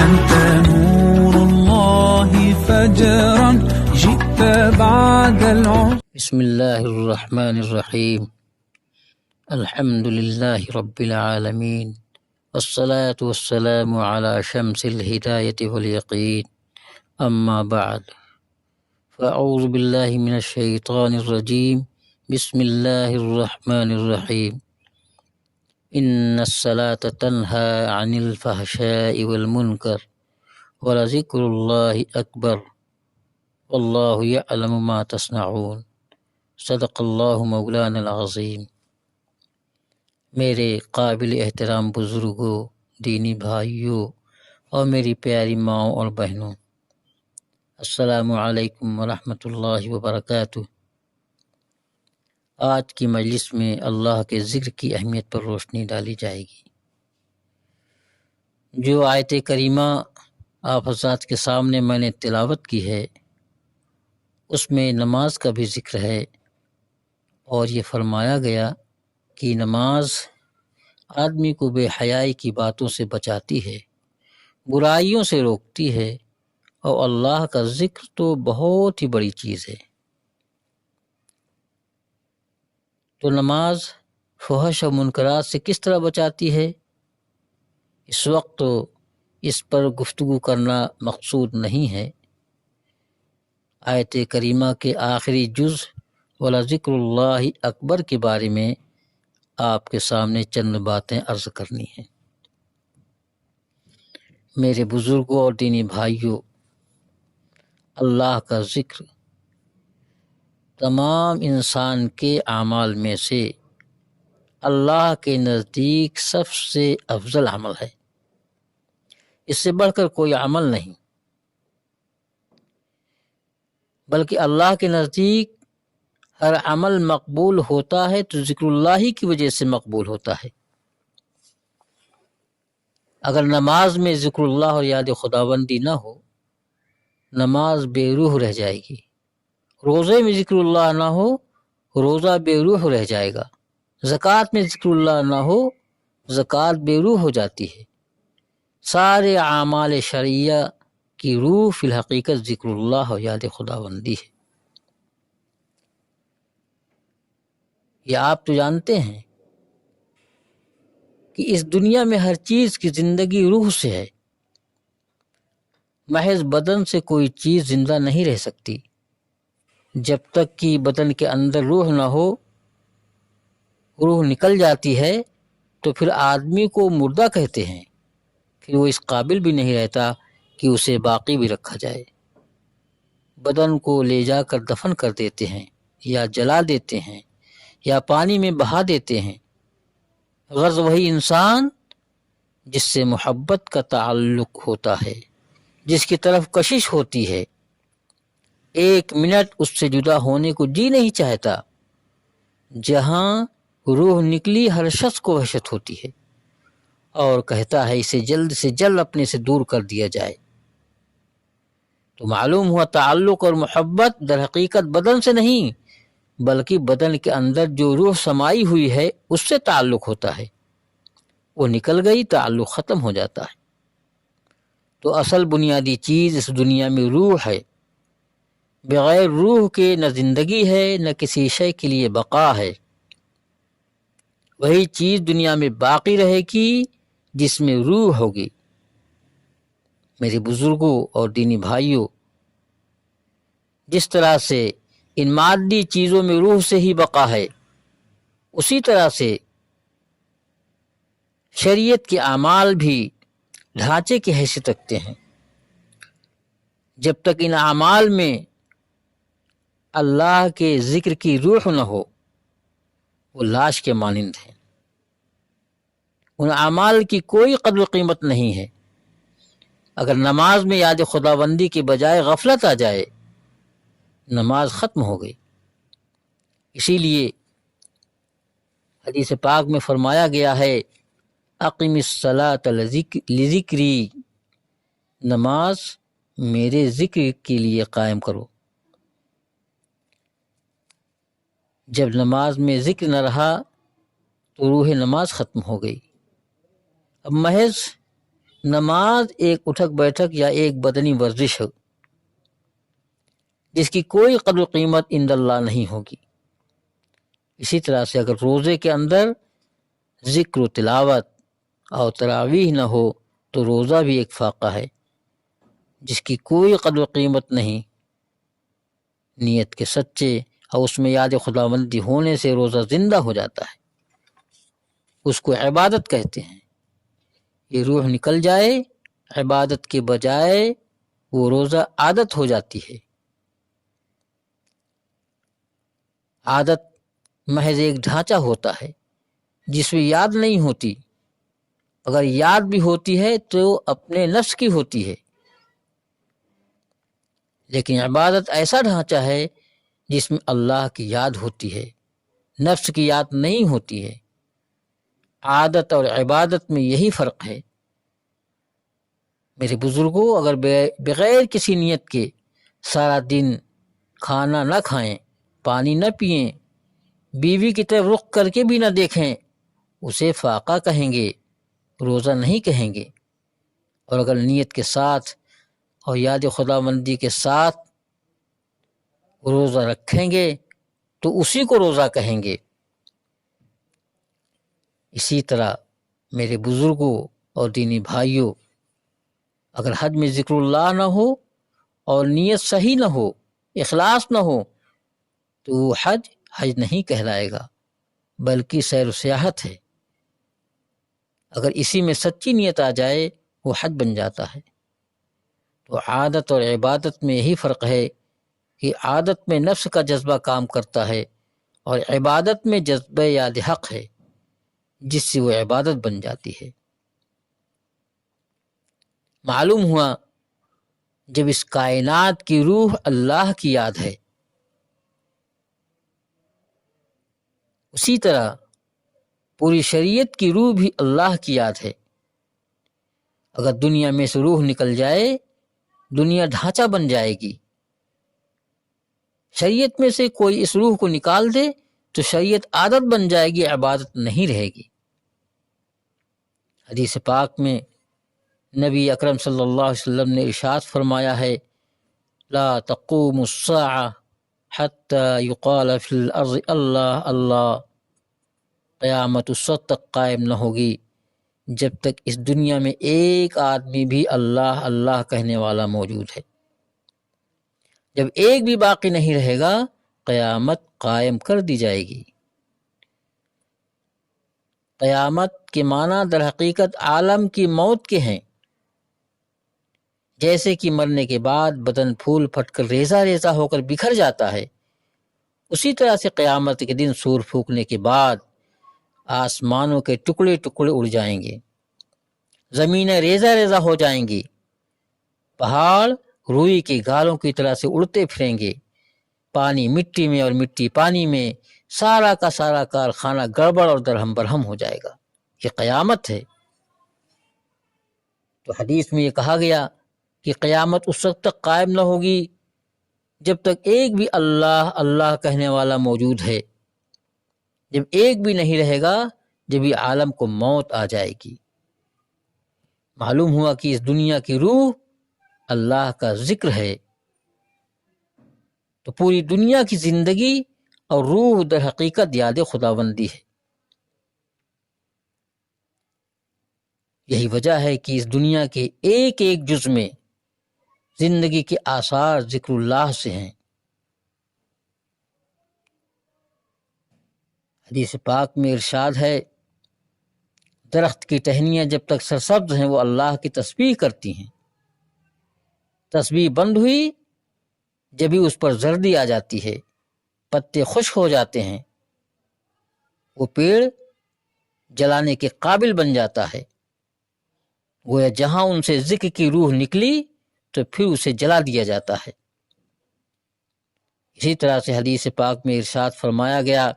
أنت نور الله فجرا جئت بعد العمر. بسم اللہ الرحمن الرحیم. الحمد للہ رب العالمین والصلاة والسلام على شمس الہدایۃ والیقین. اما بعد فاعوذ باللہ من الشیطان الرجیم. بسم اللہ الرحمن الرحیم. ان الصلاة تنہی عن الفحشاء والمنکر ولذکر اللہ اکبر واللہ یعلم ما تصنعون. صدق اللہ مولانا العظیم. میرے قابل احترام بزرگوں، دینی بھائیوں اور میری پیاری ماؤں اور بہنوں، السلام علیکم ورحمۃ اللہ وبرکاتہ. آج کی مجلس میں اللہ کے ذکر کی اہمیت پر روشنی ڈالی جائے گی. جو آیت کریمہ آپ حضرات کے سامنے میں نے تلاوت کی ہے، اس میں نماز کا بھی ذکر ہے، اور یہ فرمایا گیا کہ نماز آدمی کو بے حیائی کی باتوں سے بچاتی ہے، برائیوں سے روکتی ہے، اور اللہ کا ذکر تو بہت ہی بڑی چیز ہے. تو نماز فحش و منکرات سے کس طرح بچاتی ہے؟ اس وقت تو اس پر گفتگو کرنا مقصود نہیں ہے. آیت کریمہ کے آخری جز وَلَذِكْرُ اللَّهِ اکبر کے بارے میں آپ کے سامنے چند باتیں عرض کرنی ہیں. میرے بزرگوں اور دینی بھائیوں، اللہ کا ذکر تمام انسان کے اعمال میں سے اللہ کے نزدیک سب سے افضل عمل ہے. اس سے بڑھ کر کوئی عمل نہیں، بلکہ اللہ کے نزدیک ہر عمل مقبول ہوتا ہے تو ذکر اللہ ہی کی وجہ سے مقبول ہوتا ہے. اگر نماز میں ذکر اللہ اور یاد خداوندی نہ ہو، نماز بے روح رہ جائے گی. روزے میں ذکر اللہ نہ ہو، روزہ بے روح رہ جائے گا. زکوٰۃ میں ذکر اللہ نہ ہو، زکوٰۃ بے روح ہو جاتی ہے. سارے اعمال شرعیہ کی روح فی الحقیقت ذکر اللہ اور یاد خداوندی ہے. یہ آپ تو جانتے ہیں کہ اس دنیا میں ہر چیز کی زندگی روح سے ہے. محض بدن سے کوئی چیز زندہ نہیں رہ سکتی. جب تک کہ بدن کے اندر روح نہ ہو، روح نکل جاتی ہے تو پھر آدمی کو مردہ کہتے ہیں. پھر وہ اس قابل بھی نہیں رہتا کہ اسے باقی بھی رکھا جائے. بدن کو لے جا کر دفن کر دیتے ہیں، یا جلا دیتے ہیں، یا پانی میں بہا دیتے ہیں. غرض وہی انسان جس سے محبت کا تعلق ہوتا ہے، جس کی طرف کشش ہوتی ہے، ایک منٹ اس سے جدا ہونے کو جی نہیں چاہتا. جہاں روح نکلی ہر شخص کو وحشت ہوتی ہے اور کہتا ہے اسے جلد سے جلد اپنے سے دور کر دیا جائے. تو معلوم ہوا تعلق اور محبت در حقیقت بدن سے نہیں، بلکہ بدن کے اندر جو روح سمائی ہوئی ہے اس سے تعلق ہوتا ہے. وہ نکل گئی، تعلق ختم ہو جاتا ہے. تو اصل بنیادی چیز اس دنیا میں روح ہے. بغیر روح کے نہ زندگی ہے، نہ کسی شے کے لیے بقا ہے. وہی چیز دنیا میں باقی رہے گی جس میں روح ہوگی. میرے بزرگوں اور دینی بھائیوں، جس طرح سے ان مادی چیزوں میں روح سے ہی بقا ہے، اسی طرح سے شریعت کے اعمال بھی ڈھانچے کی حیثیت رکھتے ہیں. جب تک ان اعمال میں اللہ کے ذکر کی روح نہ ہو، وہ لاش کے مانند ہیں. ان اعمال کی کوئی قدر و قیمت نہیں ہے. اگر نماز میں یاد خداوندی کے بجائے غفلت آ جائے، نماز ختم ہو گئی. اسی لیے حدیث پاک میں فرمایا گیا ہے اقم الصلاۃ لذکری، نماز میرے ذکر کے لیے قائم کرو. جب نماز میں ذکر نہ رہا تو روح نماز ختم ہو گئی. اب محض نماز ایک اٹھک بیٹھک یا ایک بدنی ورزش ہو جس کی کوئی قدر و قیمت عند اللہ نہیں ہوگی۔ اسی طرح سے اگر روزے کے اندر ذکر و تلاوت اور تراویح نہ ہو تو روزہ بھی ایک فاقہ ہے جس کی کوئی قدر و قیمت نہیں۔ نیت کے سچے اور اس میں یاد خداوندی ہونے سے روزہ زندہ ہو جاتا ہے، اس کو عبادت کہتے ہیں۔ یہ روح نکل جائے عبادت کے بجائے وہ روزہ عادت ہو جاتی ہے۔ عادت محض ایک ڈھانچہ ہوتا ہے جس میں یاد نہیں ہوتی، اگر یاد بھی ہوتی ہے تو اپنے نفس کی ہوتی ہے، لیکن عبادت ایسا ڈھانچہ ہے جس میں اللہ کی یاد ہوتی ہے، نفس کی یاد نہیں ہوتی ہے۔ عادت اور عبادت میں یہی فرق ہے۔ میرے بزرگوں، اگر بغیر کسی نیت کے سارا دن کھانا نہ کھائیں، پانی نہ پئیں، بیوی کی طرف رخ کر کے بھی نہ دیکھیں، اسے فاقہ کہیں گے، روزہ نہیں کہیں گے۔ اور اگر نیت کے ساتھ اور یاد خداوندی کے ساتھ روزہ رکھیں گے تو اسی کو روزہ کہیں گے۔ اسی طرح میرے بزرگوں اور دینی بھائیوں، اگر حج میں ذکر اللہ نہ ہو اور نیت صحیح نہ ہو، اخلاص نہ ہو، تو وہ حج نہیں کہلائے گا بلکہ سیر و سیاحت ہے۔ اگر اسی میں سچی نیت آ جائے وہ حج بن جاتا ہے۔ تو عادت اور عبادت میں یہی فرق ہے کہ عادت میں نفس کا جذبہ کام کرتا ہے اور عبادت میں جذبہ یاد حق ہے جس سے وہ عبادت بن جاتی ہے۔ معلوم ہوا جب اس کائنات کی روح اللہ کی یاد ہے، اسی طرح پوری شریعت کی روح بھی اللہ کی یاد ہے۔ اگر دنیا میں سے روح نکل جائے دنیا ڈھانچہ بن جائے گی۔ شریعت میں سے کوئی اس روح کو نکال دے تو شریعت عادت بن جائے گی، عبادت نہیں رہے گی۔ حدیث پاک میں نبی اکرم صلی اللہ علیہ وسلم نے ارشاد فرمایا ہے، لا تقوم الساعة حتى يقال في الارض اللہ اللہ۔ قیامت اس وقت تک قائم نہ ہوگی جب تک اس دنیا میں ایک آدمی بھی اللہ اللہ کہنے والا موجود ہے۔ جب ایک بھی باقی نہیں رہے گا قیامت قائم کر دی جائے گی۔ قیامت کے معنی در حقیقت عالم کی موت کے ہیں۔ جیسے کہ مرنے کے بعد بدن پھول پھٹ کر ریزہ ریزہ ہو کر بکھر جاتا ہے، اسی طرح سے قیامت کے دن سور پھونکنے کے بعد آسمانوں کے ٹکڑے ٹکڑے اڑ جائیں گے، زمینیں ریزہ ریزہ ہو جائیں گی، پہاڑ روئی کے گالوں کی طرح سے اڑتے پھریں گے، پانی مٹی میں اور مٹی پانی میں، سارا کا سارا کارخانہ گڑبڑ اور درہم برہم ہو جائے گا۔ یہ قیامت ہے۔ تو حدیث میں یہ کہا گیا کہ قیامت اس وقت تک قائم نہ ہوگی جب تک ایک بھی اللہ اللہ کہنے والا موجود ہے۔ جب ایک بھی نہیں رہے گا جب یہ عالم کو موت آ جائے گی۔ معلوم ہوا کہ اس دنیا کی روح اللہ کا ذکر ہے، تو پوری دنیا کی زندگی اور روح در حقیقت یاد خداوندی ہے۔ یہی وجہ ہے کہ اس دنیا کے ایک ایک جز میں زندگی کے آثار ذکر اللہ سے ہیں۔ حدیث پاک میں ارشاد ہے، درخت کی ٹہنیاں جب تک سرسبز ہیں وہ اللہ کی تسبیح کرتی ہیں، تسبیح بند ہوئی جبھی اس پر زردی آ جاتی ہے، پتے خشک ہو جاتے ہیں، وہ پیڑ جلانے کے قابل بن جاتا ہے۔ گویا جہاں ان سے ذکر کی روح نکلی تو پھر اسے جلا دیا جاتا ہے۔ اسی طرح سے حدیث پاک میں ارشاد فرمایا گیا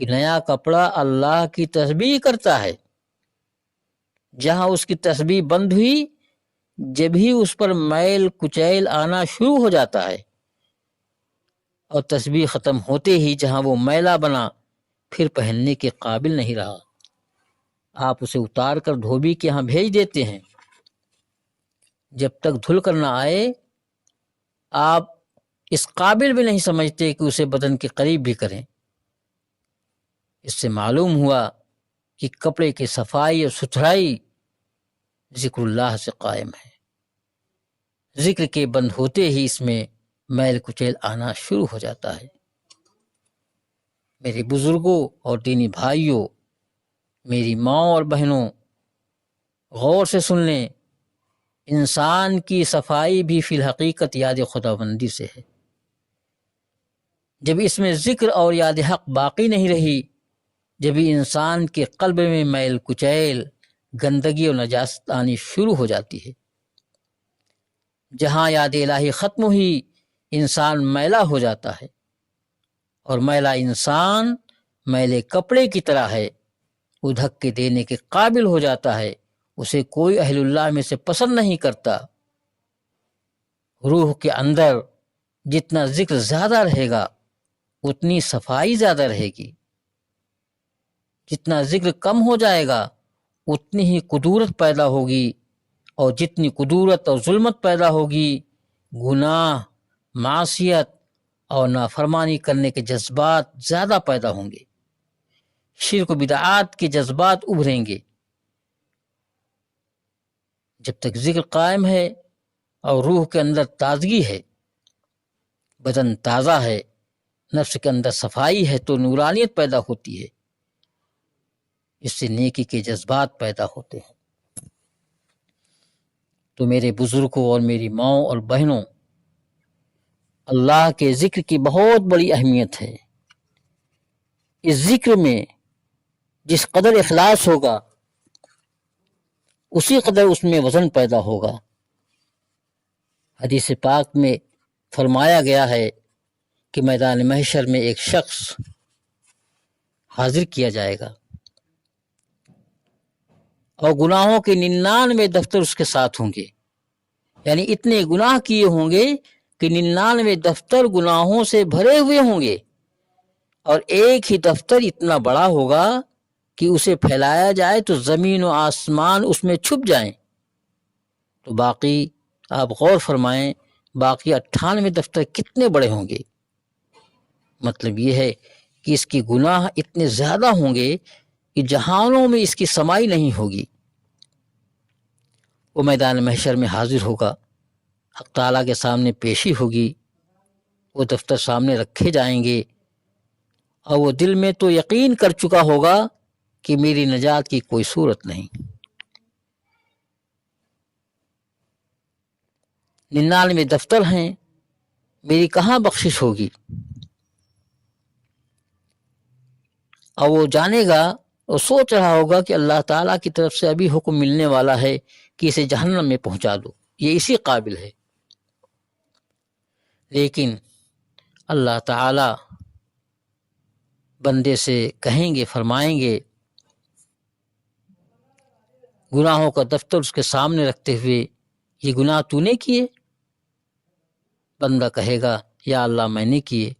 کہ نیا کپڑا اللہ کی تسبیح کرتا ہے، جہاں اس کی تسبیح بند ہوئی جب ہی اس پر میل کچیل آنا شروع ہو جاتا ہے، اور تسبیح ختم ہوتے ہی جہاں وہ میلا بنا پھر پہننے کے قابل نہیں رہا، آپ اسے اتار کر دھوبی کے یہاں بھیج دیتے ہیں، جب تک دھل کر نہ آئے آپ اس قابل بھی نہیں سمجھتے کہ اسے بدن کے قریب بھی کریں۔ اس سے معلوم ہوا کہ کپڑے کی صفائی اور ستھرائی ذکر اللہ سے قائم ہے۔ ذکر کے بند ہوتے ہی اس میں میل کچیل آنا شروع ہو جاتا ہے۔ میرے بزرگوں اور دینی بھائیوں، میری ماں اور بہنوں، غور سے سن لیں، انسان کی صفائی بھی فی الحقیقت یاد خداوندی سے ہے۔ جب اس میں ذکر اور یاد حق باقی نہیں رہی، جب انسان کے قلب میں میل کچیل، گندگی اور نجاست آنی شروع ہو جاتی ہے۔ جہاں یاد الہی ختم ہوئی، انسان میلا ہو جاتا ہے، اور میلا انسان میلے کپڑے کی طرح ہے، وہ دھکے دینے کے قابل ہو جاتا ہے، اسے کوئی اہل اللہ میں سے پسند نہیں کرتا۔ روح کے اندر جتنا ذکر زیادہ رہے گا اتنی صفائی زیادہ رہے گی، جتنا ذکر کم ہو جائے گا اتنی ہی قدورت پیدا ہوگی، اور جتنی قدورت اور ظلمت پیدا ہوگی گناہ، معصیت اور نافرمانی کرنے کے جذبات زیادہ پیدا ہوں گے، شرک و بدعات کے جذبات ابھریں گے۔ جب تک ذکر قائم ہے اور روح کے اندر تازگی ہے، بدن تازہ ہے، نفس کے اندر صفائی ہے، تو نورانیت پیدا ہوتی ہے، اس سے نیکی کے جذبات پیدا ہوتے ہیں۔ تو میرے بزرگوں اور میری ماؤں اور بہنوں، اللہ کے ذکر کی بہت بڑی اہمیت ہے۔ اس ذکر میں جس قدر اخلاص ہوگا اسی قدر اس میں وزن پیدا ہوگا۔ حدیث پاک میں فرمایا گیا ہے کہ میدان محشر میں ایک شخص حاضر کیا جائے گا اور گناہوں کے 99 دفتر اس کے ساتھ ہوں گے، یعنی اتنے گناہ کیے ہوں گے کہ 99 دفتر گناہوں سے بھرے ہوئے ہوں گے، اور ایک ہی دفتر اتنا بڑا ہوگا کہ اسے پھیلایا جائے تو زمین و آسمان اس میں چھپ جائیں۔ تو باقی آپ غور فرمائیں، باقی 98 دفتر کتنے بڑے ہوں گے؟ مطلب یہ ہے کہ اس کی گناہ اتنے زیادہ ہوں گے کہ جہانوں میں اس کی سمائی نہیں ہوگی۔ وہ میدان محشر میں حاضر ہوگا، حق تعالیٰ کے سامنے پیشی ہوگی، وہ دفتر سامنے رکھے جائیں گے، اور وہ دل میں تو یقین کر چکا ہوگا کہ میری نجات کی کوئی صورت نہیں۔ 99 دفتر ہیں، میری کہاں بخشش ہوگی؟ اور وہ جانے گا اور سوچ رہا ہوگا کہ اللہ تعالیٰ کی طرف سے ابھی حکم ملنے والا ہے کہ اسے جہنم میں پہنچا دو، یہ اسی قابل ہے۔ لیکن اللہ تعالیٰ بندے سے کہیں گے، فرمائیں گے، گناہوں کا دفتر اس کے سامنے رکھتے ہوئے، یہ گناہ تو نے کیے؟ بندہ کہے گا یا اللہ میں نے کیے۔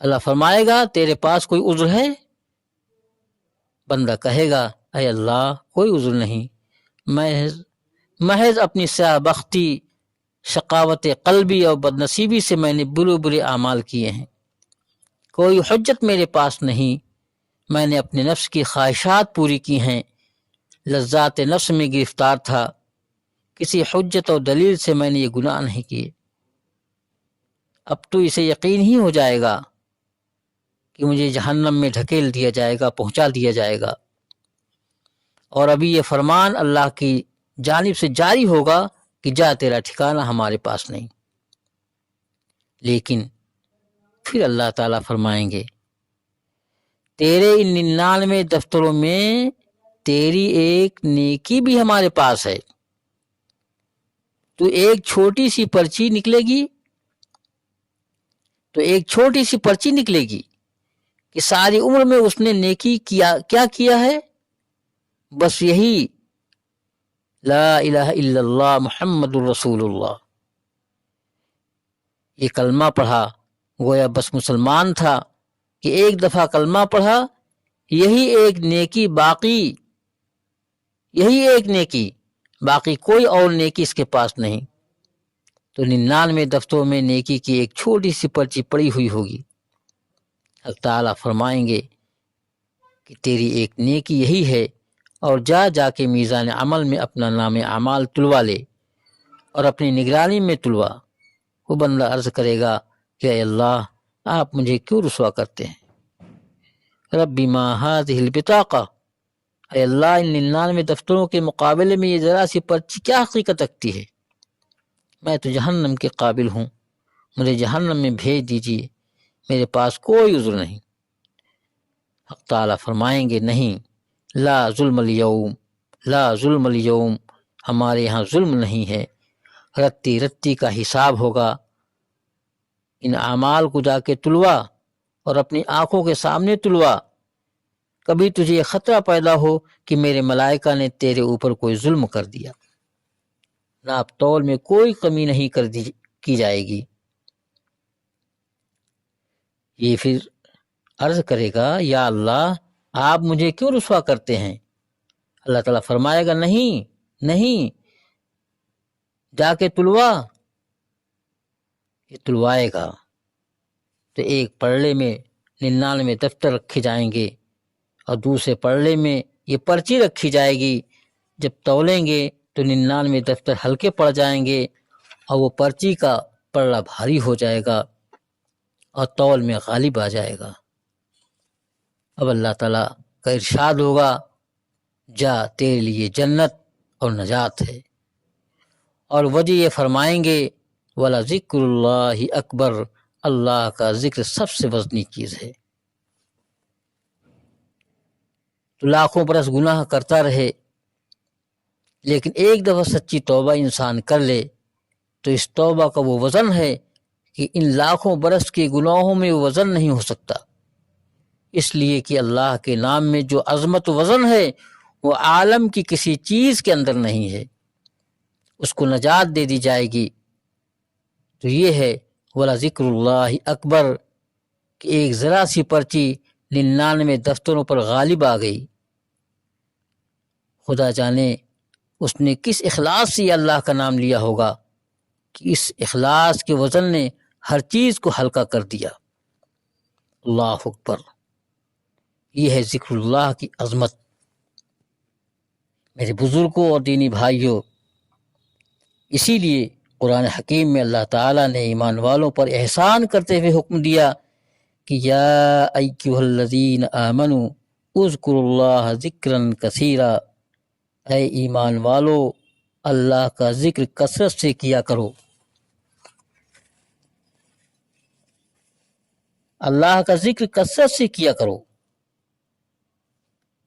اللہ فرمائے گا تیرے پاس کوئی عذر ہے؟ بندہ کہے گا اے اللہ کوئی عذر نہیں، محض اپنی سیاہ بختی، شقاوت قلبی اور بدنصیبی سے میں نے برے اعمال کیے ہیں، کوئی حجت میرے پاس نہیں، میں نے اپنے نفس کی خواہشات پوری کی ہیں، لذات نفس میں گرفتار تھا، کسی حجت اور دلیل سے میں نے یہ گناہ نہیں کیے۔ اب تو اسے یقین ہی ہو جائے گا کہ مجھے جہنم میں ڈھکیل دیا جائے گا، پہنچا دیا جائے گا، اور ابھی یہ فرمان اللہ کی جانب سے جاری ہوگا کہ جا تیرا ٹھکانہ ہمارے پاس نہیں۔ لیکن پھر اللہ تعالیٰ فرمائیں گے تیرے ان 99 دفتروں میں تیری ایک نیکی بھی ہمارے پاس ہے، تو ایک چھوٹی سی پرچی نکلے گی، تو ایک چھوٹی سی پرچی نکلے گی کہ ساری عمر میں اس نے نیکی کیا کیا ہے؟ بس یہی لا الہ الا اللہ محمد الرسول اللہ، یہ کلمہ پڑھا، گویا بس مسلمان تھا کہ ایک دفعہ کلمہ پڑھا، یہی ایک نیکی باقی، یہی ایک نیکی باقی کوئی اور نیکی اس کے پاس نہیں، تو 99 دفتروں میں نیکی کی ایک چھوٹی سی پرچی پڑی ہوئی ہوگی۔ اللہ تعالیٰ فرمائیں گے کہ تیری ایک نیکی یہی ہے، اور جا کے میزان عمل میں اپنا نام اعمال تلوا لے اور اپنی نگرانی میں تلوا۔ وہ بندہ عرض کرے گا کہ اے اللہ، آپ مجھے کیوں رسوا کرتے ہیں؟ ربی ما هذه البطاقہ، اے اللہ ان 99 دفتروں کے مقابلے میں یہ ذرا سی پرچی کیا حقیقت رکھتی ہے؟ میں تو جہنم کے قابل ہوں، مجھے جہنم میں بھیج دیجیے، میرے پاس کوئی عذر نہیں۔ حق تعالیٰ فرمائیں گے نہیں، لا ظلم اليوم، لا ظلم اليوم، ہمارے یہاں ظلم نہیں ہے، رتی رتی کا حساب ہوگا۔ ان اعمال کو جا کے تلوا اور اپنی آنکھوں کے سامنے تلوا۔ کبھی تجھے یہ خطرہ پیدا ہو کہ میرے ملائکہ نے تیرے اوپر کوئی ظلم کر دیا، ناپ تول میں کوئی کمی نہیں کی جائے گی۔ یہ پھر عرض کرے گا یا اللہ، آپ مجھے کیوں رسوا کرتے ہیں؟ اللہ تعالیٰ فرمائے گا نہیں نہیں، جا کے تلوا۔ یہ تلوائے گا تو ایک پلڑے میں 99 دفتر رکھے جائیں گے اور دوسرے پلڑے میں یہ پرچی رکھی جائے گی۔ جب تولیں گے تو 99 دفتر ہلکے پڑ جائیں گے اور وہ پرچی کا پلڑا بھاری ہو جائے گا اور تول میں غالب آ جائے گا۔ اب اللہ تعالیٰ کا ارشاد ہوگا، جا تیرے لیے جنت اور نجات ہے۔ اور وجہ یہ فرمائیں گے وَلَا ذِكْرُ اللَّهِ اکبر، اللہ کا ذکر سب سے وزنی چیز ہے۔ تو لاکھوں برس گناہ کرتا رہے، لیکن ایک دفعہ سچی توبہ انسان کر لے تو اس توبہ کا وہ وزن ہے کہ ان لاکھوں برس کے گناہوں میں وہ وزن نہیں ہو سکتا، اس لیے کہ اللہ کے نام میں جو عظمت و وزن ہے وہ عالم کی کسی چیز کے اندر نہیں ہے، اس کو نجات دے دی جائے گی۔ تو یہ ہے وَلَا ذِكْرُ اللَّهِ اکبر کہ ایک ذرا سی پرچی 99 دفتروں پر غالب آ گئی۔ خدا جانے اس نے کس اخلاص سے اللہ کا نام لیا ہوگا کہ اس اخلاص کے وزن نے ہر چیز کو ہلکا کر دیا۔ اللہ اکبر، یہ ہے ذکر اللہ کی عظمت۔ میرے بزرگوں اور دینی بھائیوں، اسی لیے قرآن حکیم میں اللہ تعالیٰ نے ایمان والوں پر احسان کرتے ہوئے حکم دیا کہ یا ایھا الذین آمنوا اذکروا اللہ ذکرا کثیرا، اے ایمان والو اللہ کا ذکر کثرت سے کیا کرو۔ اللہ کا ذکر کثرت سے کیا کرو۔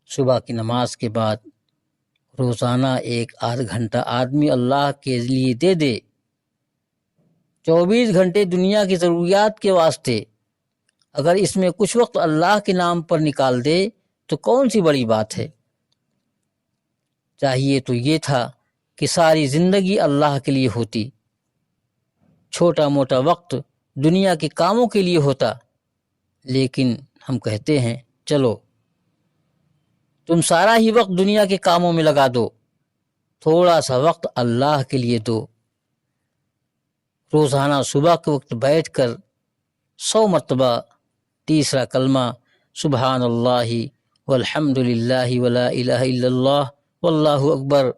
صبح کی نماز کے بعد روزانہ 1 گھنٹہ آدمی اللہ کے لیے دے دے، 24 گھنٹے دنیا کی ضروریات کے واسطے، اگر اس میں کچھ وقت اللہ کے نام پر نکال دے تو کون سی بڑی بات ہے؟ چاہیے تو یہ تھا کہ ساری زندگی اللہ کے لیے ہوتی، چھوٹا موٹا وقت دنیا کے کاموں کے لیے ہوتا، لیکن ہم کہتے ہیں چلو تم سارا ہی وقت دنیا کے کاموں میں لگا دو، تھوڑا سا وقت اللہ کے لیے دو۔ روزانہ صبح کے وقت بیٹھ کر 100 مرتبہ تیسرا کلمہ سبحان اللہ والحمد للہ ولا الہ الا اللہ واللہ اکبر،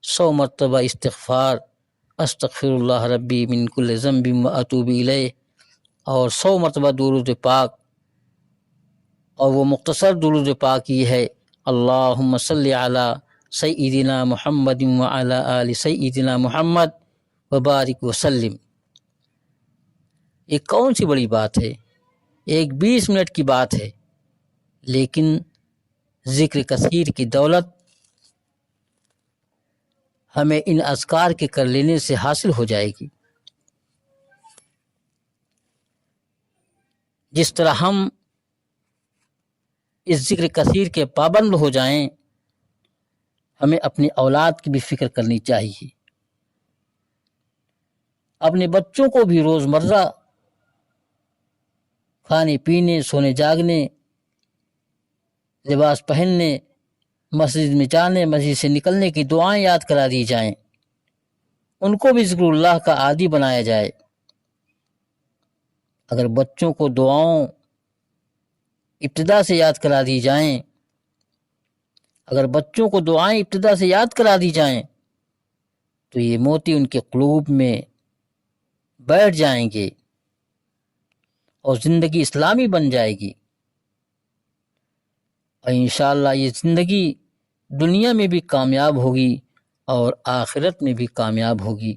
100 مرتبہ استغفار استغفر اللہ ربی من کل ذنب واتوب الیہ، اور 100 مرتبہ درود پاک۔ اور وہ مختصر درود پاک یہ ہے اللہم صلی علی سیدنا محمد وعلی آل سیدنا محمد وبارک وسلم۔ یہ کون سی بڑی بات ہے؟ ایک 20 منٹ کی بات ہے، لیکن ذکر کثیر کی دولت ہمیں ان اذکار کے کر لینے سے حاصل ہو جائے گی۔ جس طرح ہم اس ذکر کثیر کے پابند ہو جائیں، ہمیں اپنی اولاد کی بھی فکر کرنی چاہیے۔ اپنے بچوں کو بھی روزمرہ کھانے پینے، سونے جاگنے، لباس پہننے، مسجد میں جانے مسجد سے نکلنے کی دعائیں یاد کرا دی جائیں، ان کو بھی ذکر اللہ کا عادی بنایا جائے۔ اگر بچوں کو دعاؤں ابتدا سے یاد کرا دی جائیں، اگر بچوں کو دعائیں ابتدا سے یاد کرا دی جائیں تو یہ موتی ان کے قلوب میں بیٹھ جائیں گے اور زندگی اسلامی بن جائے گی، اور انشاءاللہ یہ زندگی دنیا میں بھی کامیاب ہوگی اور آخرت میں بھی کامیاب ہوگی۔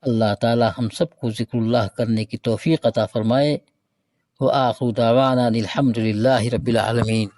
اللہ تعالی ہم سب کو ذکر اللہ کرنے کی توفیق عطا فرمائے۔ وآخر دعوانا الحمد للہ رب العالمین۔